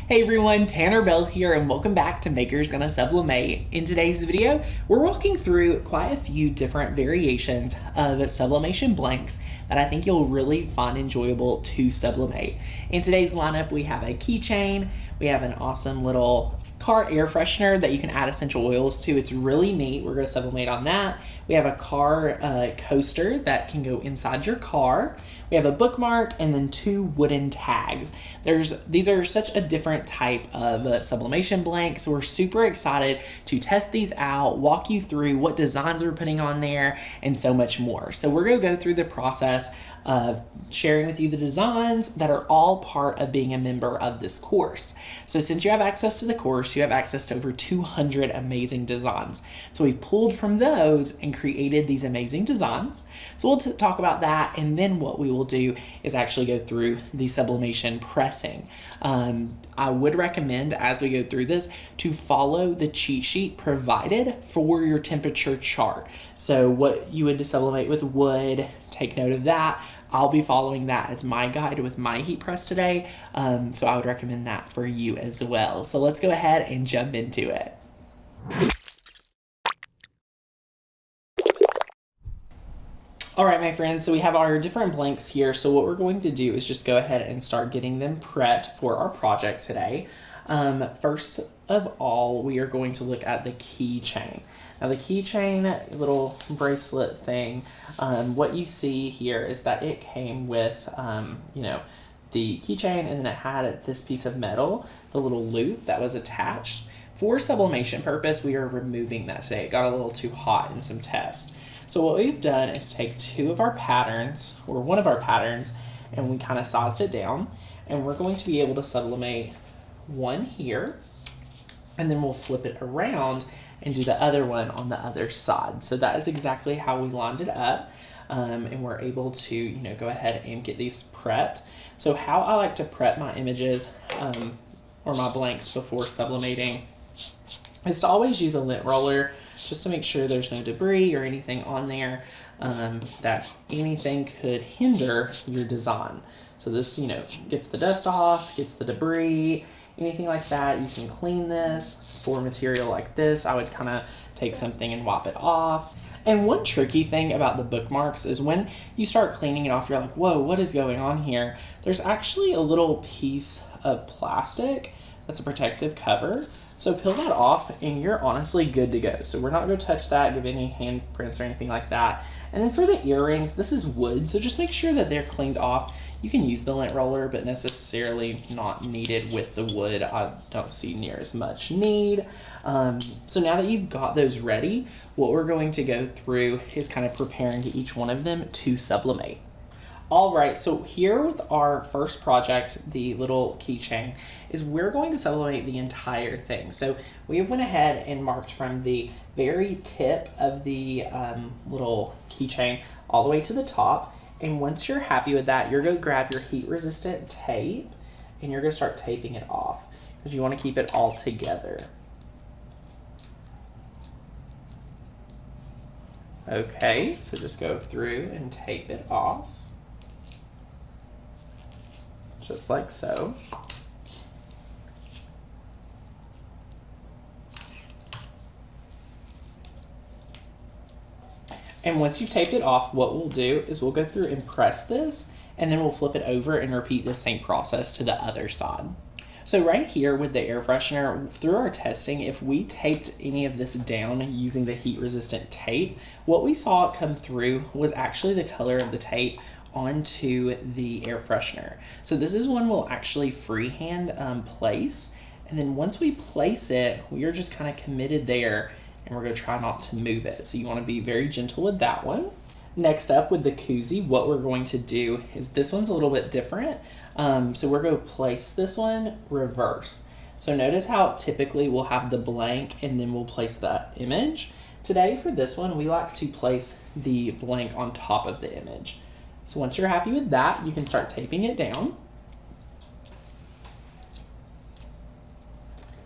Hey everyone, Tanner Bell here and welcome back to Maker's Gonna Sublimate. In today's video, we're walking through quite a few different variations of sublimation blanks that I think you'll really find enjoyable to sublimate. In today's lineup, we have a keychain, we have an awesome little car air freshener that you can add essential oils to. It's really neat. We're going to sublimate on that. We have a car coaster that can go inside your car. We have a bookmark and then 2 wooden tags. These are such a different type of sublimation blank, so we're super excited to test these out, walk you through what designs we're putting on there, and so much more. So we're going to go through the process of sharing with you the designs that are all part of being a member of this course. So since you have access to the course, you have access to over 200 amazing designs. So we've pulled from those and created these amazing designs. So we'll talk about that, and then what we will do is actually go through the sublimation pressing. I would recommend, as we go through this, to follow the cheat sheet provided for your temperature chart. So what you would sublimate with wood, take note of that. I'll be following that as my guide with my heat press today, so I would recommend that for you as well. So let's go ahead and jump into it. All right, my friends, so we have our different blanks here. So what we're going to do is just go ahead and start getting them prepped for our project today. First of all, we are going to look at the keychain. Now the keychain little bracelet thing, what you see here is that it came with, the keychain, and then it had this piece of metal, the little loop that was attached. For sublimation purpose, we are removing that today. It got a little too hot in some tests. So what we've done is take 2 of our patterns, or one of our patterns, and we kind of sized it down, and we're going to be able to sublimate one here, and then we'll flip it around and do the other one on the other side. So that is exactly how we lined it up, and we're able to go ahead and get these prepped. So how I like to prep my images or my blanks before sublimating is to always use a lint roller, just to make sure there's no debris or anything on there that anything could hinder your design. So this, gets the dust off, gets the debris, anything like that. You can clean this. For material like this, I would kind of take something and wipe it off. And one tricky thing about the bookmarks is when you start cleaning it off, you're like, whoa, what is going on here? There's actually a little piece of plastic that's a protective cover. So peel that off and you're honestly good to go. So we're not going to touch that, give any handprints or anything like that. And then for the earrings, this is wood, so just make sure that they're cleaned off. You can use the lint roller, but necessarily not needed with the wood. I don't see near as much need. So now that you've got those ready, what we're going to go through is kind of preparing each one of them to sublimate. All right, so here with our first project, the little keychain, is we're going to sublimate the entire thing. So we have went ahead and marked from the very tip of the little keychain all the way to the top. And once you're happy with that, you're going to grab your heat-resistant tape and you're going to start taping it off because you want to keep it all together. Okay, so just go through and tape it off. Just like so. And once you've taped it off, what we'll do is we'll go through and press this, and then we'll flip it over and repeat the same process to the other side. So right here with the air freshener, through our testing, if we taped any of this down using the heat-resistant tape, what we saw come through was actually the color of the tape onto the air freshener. So this is one we'll actually freehand place, and then once we place it, we are just kind of committed there, and we're going to try not to move it. So you want to be very gentle with that one. Next up with the koozie, what we're going to do is this one's a little bit different. So we're going to place this one reverse. So notice how typically we'll have the blank and then we'll place the image. Today for this one, we like to place the blank on top of the image. So once you're happy with that, you can start taping it down.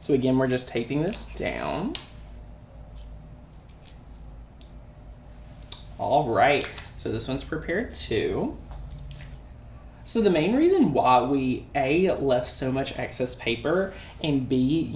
So again, we're just taping this down. All right, so this one's prepared too. So the main reason why we A, left so much excess paper, and B,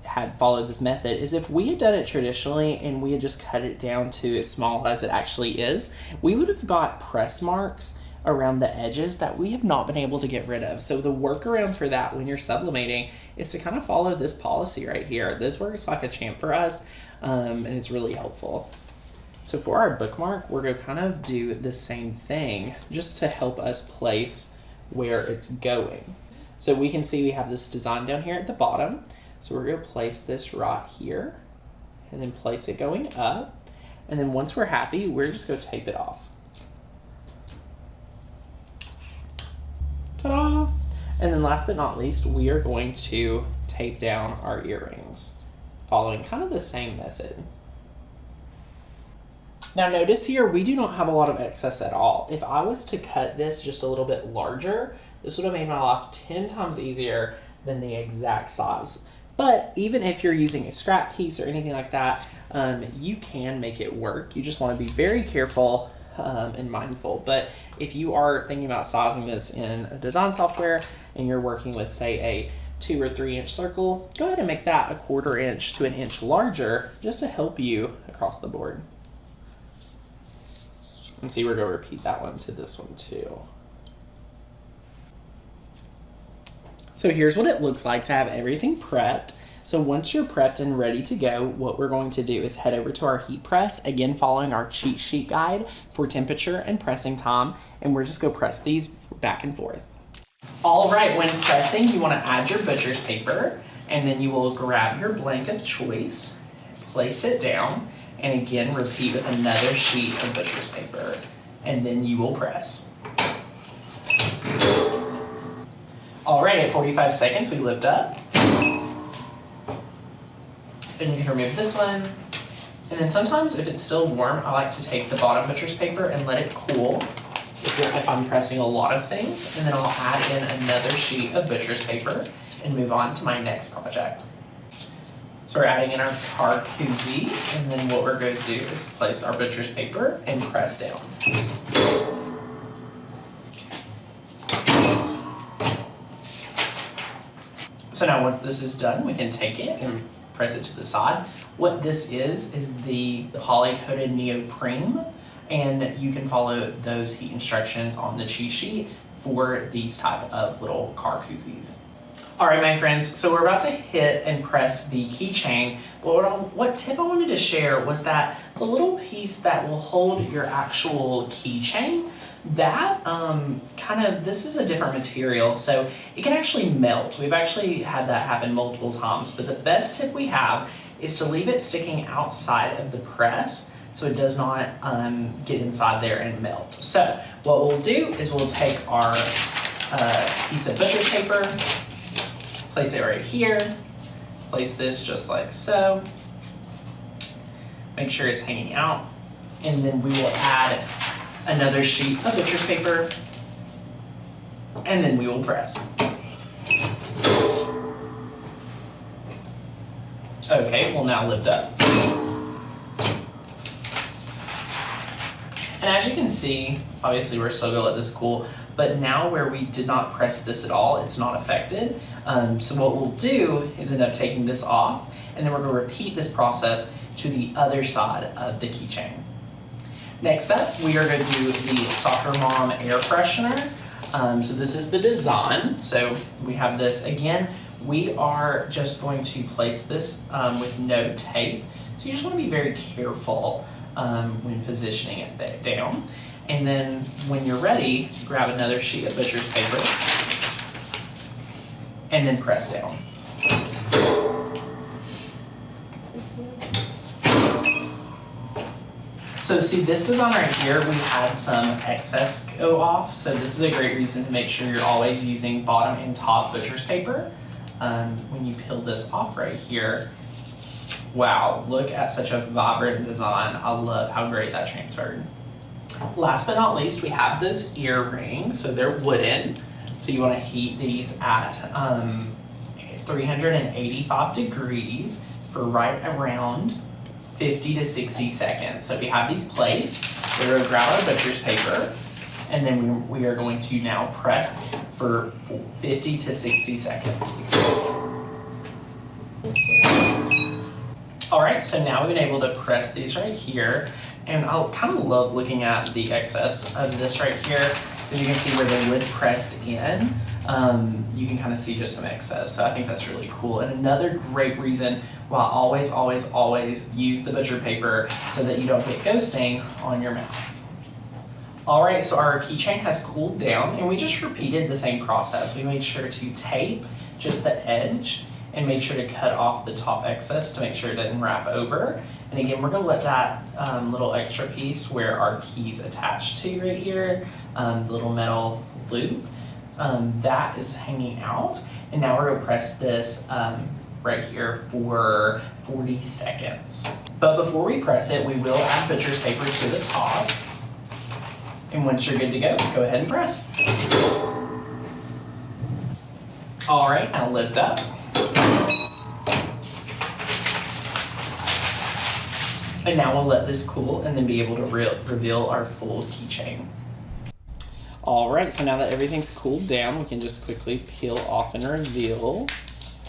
had followed this method is if we had done it traditionally and we had just cut it down to as small as it actually is, we would have got press marks around the edges that we have not been able to get rid of. So the workaround for that when you're sublimating is to kind of follow this policy right here. This works like a champ for us, and it's really helpful. So for our bookmark, we're going to kind of do the same thing just to help us place where it's going. So we can see we have this design down here at the bottom. So we're going to place this right here and then place it going up. And then once we're happy, we're just going to tape it off. Ta-da! And then last but not least, we are going to tape down our earrings, following kind of the same method. Now notice here, we do not have a lot of excess at all. If I was to cut this just a little bit larger, this would have made my life 10 times easier than the exact size. But even if you're using a scrap piece or anything like that, you can make it work. You just want to be very careful and mindful. But if you are thinking about sizing this in a design software and you're working with, say, a 2 or 3 inch circle, go ahead and make that a 1/4 inch to an inch larger just to help you across the board. And see, we're going to repeat that one to this one too. So here's what it looks like to have everything prepped. So once you're prepped and ready to go, what we're going to do is head over to our heat press, again following our cheat sheet guide for temperature and pressing time, and we're just going to press these back and forth. All right, when pressing, you want to add your butcher's paper, and then you will grab your blank of choice, place it down, and again repeat with another sheet of butcher's paper, and then you will press. All right, at 45 seconds, we lift up. And you can remove this one. And then sometimes if it's still warm, I like to take the bottom butcher's paper and let it cool if I'm pressing a lot of things. And then I'll add in another sheet of butcher's paper and move on to my next project. So we're adding in our car koozie, and then what we're going to do is place our butcher's paper and press down. So now once this is done, we can take it and press it to the side. What this is the poly-coated neoprene, and you can follow those heat instructions on the cheat sheet for these type of little car koozies. All right, my friends, so we're about to hit and press the keychain, but what tip I wanted to share was that the little piece that will hold your actual keychain, that this is a different material, so it can actually melt. We've actually had that happen multiple times, but the best tip we have is to leave it sticking outside of the press so it does not get inside there and melt. So what we'll do is we'll take our piece of butcher's paper, place it right here, place this just like so, make sure it's hanging out, and then we will add another sheet of butcher's paper, and then we will press. Okay, we'll now lift up. And as you can see, obviously we're still gonna let this cool, but now where we did not press this at all, it's not affected. So what we'll do is end up taking this off, and then we're gonna repeat this process to the other side of the keychain. Next up, we are going to do the Soccer Mom air freshener. So this is the design. So we have this again. We are just going to place this with no tape. So you just want to be very careful when positioning it down. And then when you're ready, grab another sheet of butcher's paper and then press down. So see, this design right here, we had some excess go off. So this is a great reason to make sure you're always using bottom and top butcher's paper. When you peel this off right here, wow, look at such a vibrant design. I love how great that transferred. Last but not least, we have those earrings. So they're wooden. So you want to heat these at 385 degrees for right around 50 to 60 seconds. So if you have these placed, we're going to grab our butcher's paper And then we are going to now press for 50 to 60 seconds. All right, so now we've been able to press these right here, and I kind of love looking at the excess of this right here. As you can see where the wood pressed in, you can kind of see just some excess. So I think that's really cool. And another great reason why always, always, always use the butcher paper so that you don't get ghosting on your mouth. All right, so our keychain has cooled down, and we just repeated the same process. We made sure to tape just the edge and make sure to cut off the top excess to make sure it doesn't wrap over. And again, we're gonna let that little extra piece where our key's attached to right here, the little metal loop, that is hanging out. And now we're gonna press this right here for 40 seconds. But before we press it, we will add butcher's paper to the top. And once you're good to go ahead and press. All right, now lift up. And now we'll let this cool and then be able to reveal our full keychain. All right, so now that everything's cooled down, we can just quickly peel off and reveal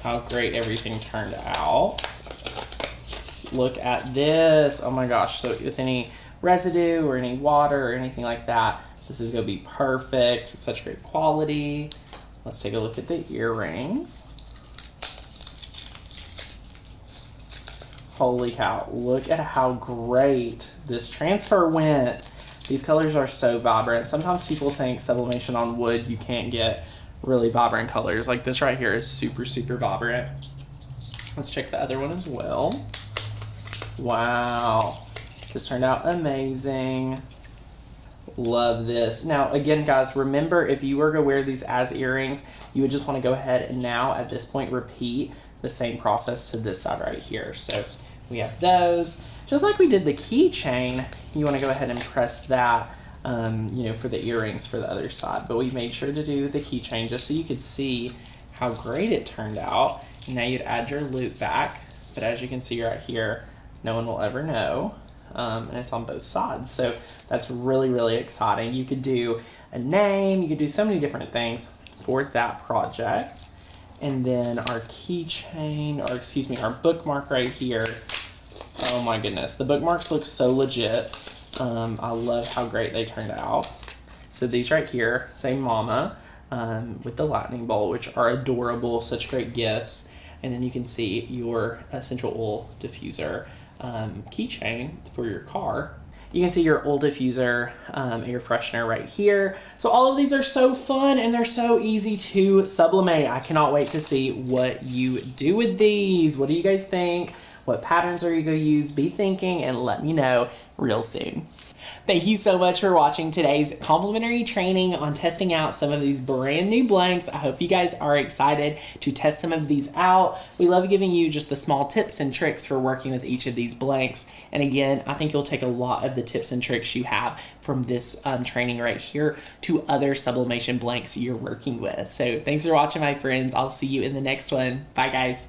how great everything turned out. Look at this, oh my gosh. So with any residue or any water or anything like that, this is gonna be perfect. Such great quality. Let's take a look at the earrings. Holy cow, look at how great this transfer went. These colors are so vibrant. Sometimes people think sublimation on wood, you can't get really vibrant colors. Like this right here is super, super vibrant. Let's check the other one as well. Wow, this turned out amazing. Love this. Now, again, guys, remember if you were to wear these as earrings, you would just want to go ahead and now at this point repeat the same process to this side right here. So we have those. Just like we did the keychain, you want to go ahead and press that, you know, for the earrings for the other side. But we made sure to do the keychain just so you could see how great it turned out. And now you'd add your loop back. But as you can see right here, no one will ever know. And it's on both sides. So that's really, really exciting. You could do a name, you could do so many different things for that project. And then our keychain, or excuse me, our bookmark right here. Oh my goodness, the bookmarks look so legit. I love how great they turned out. So these right here say mama with the lightning bolt, which are adorable, such great gifts. And then you can see your essential oil diffuser keychain for your car. You can see your oil diffuser, air freshener right here. So all of these are so fun and they're so easy to sublimate. I cannot wait to see what you do with these. What do you guys think? What patterns are you going to use? Be thinking and let me know real soon. Thank you so much for watching today's complimentary training on testing out some of these brand new blanks. I hope you guys are excited to test some of these out. We love giving you just the small tips and tricks for working with each of these blanks. And again, I think you'll take a lot of the tips and tricks you have from this training right here to other sublimation blanks you're working with. So thanks for watching, my friends. I'll see you in the next one. Bye, guys.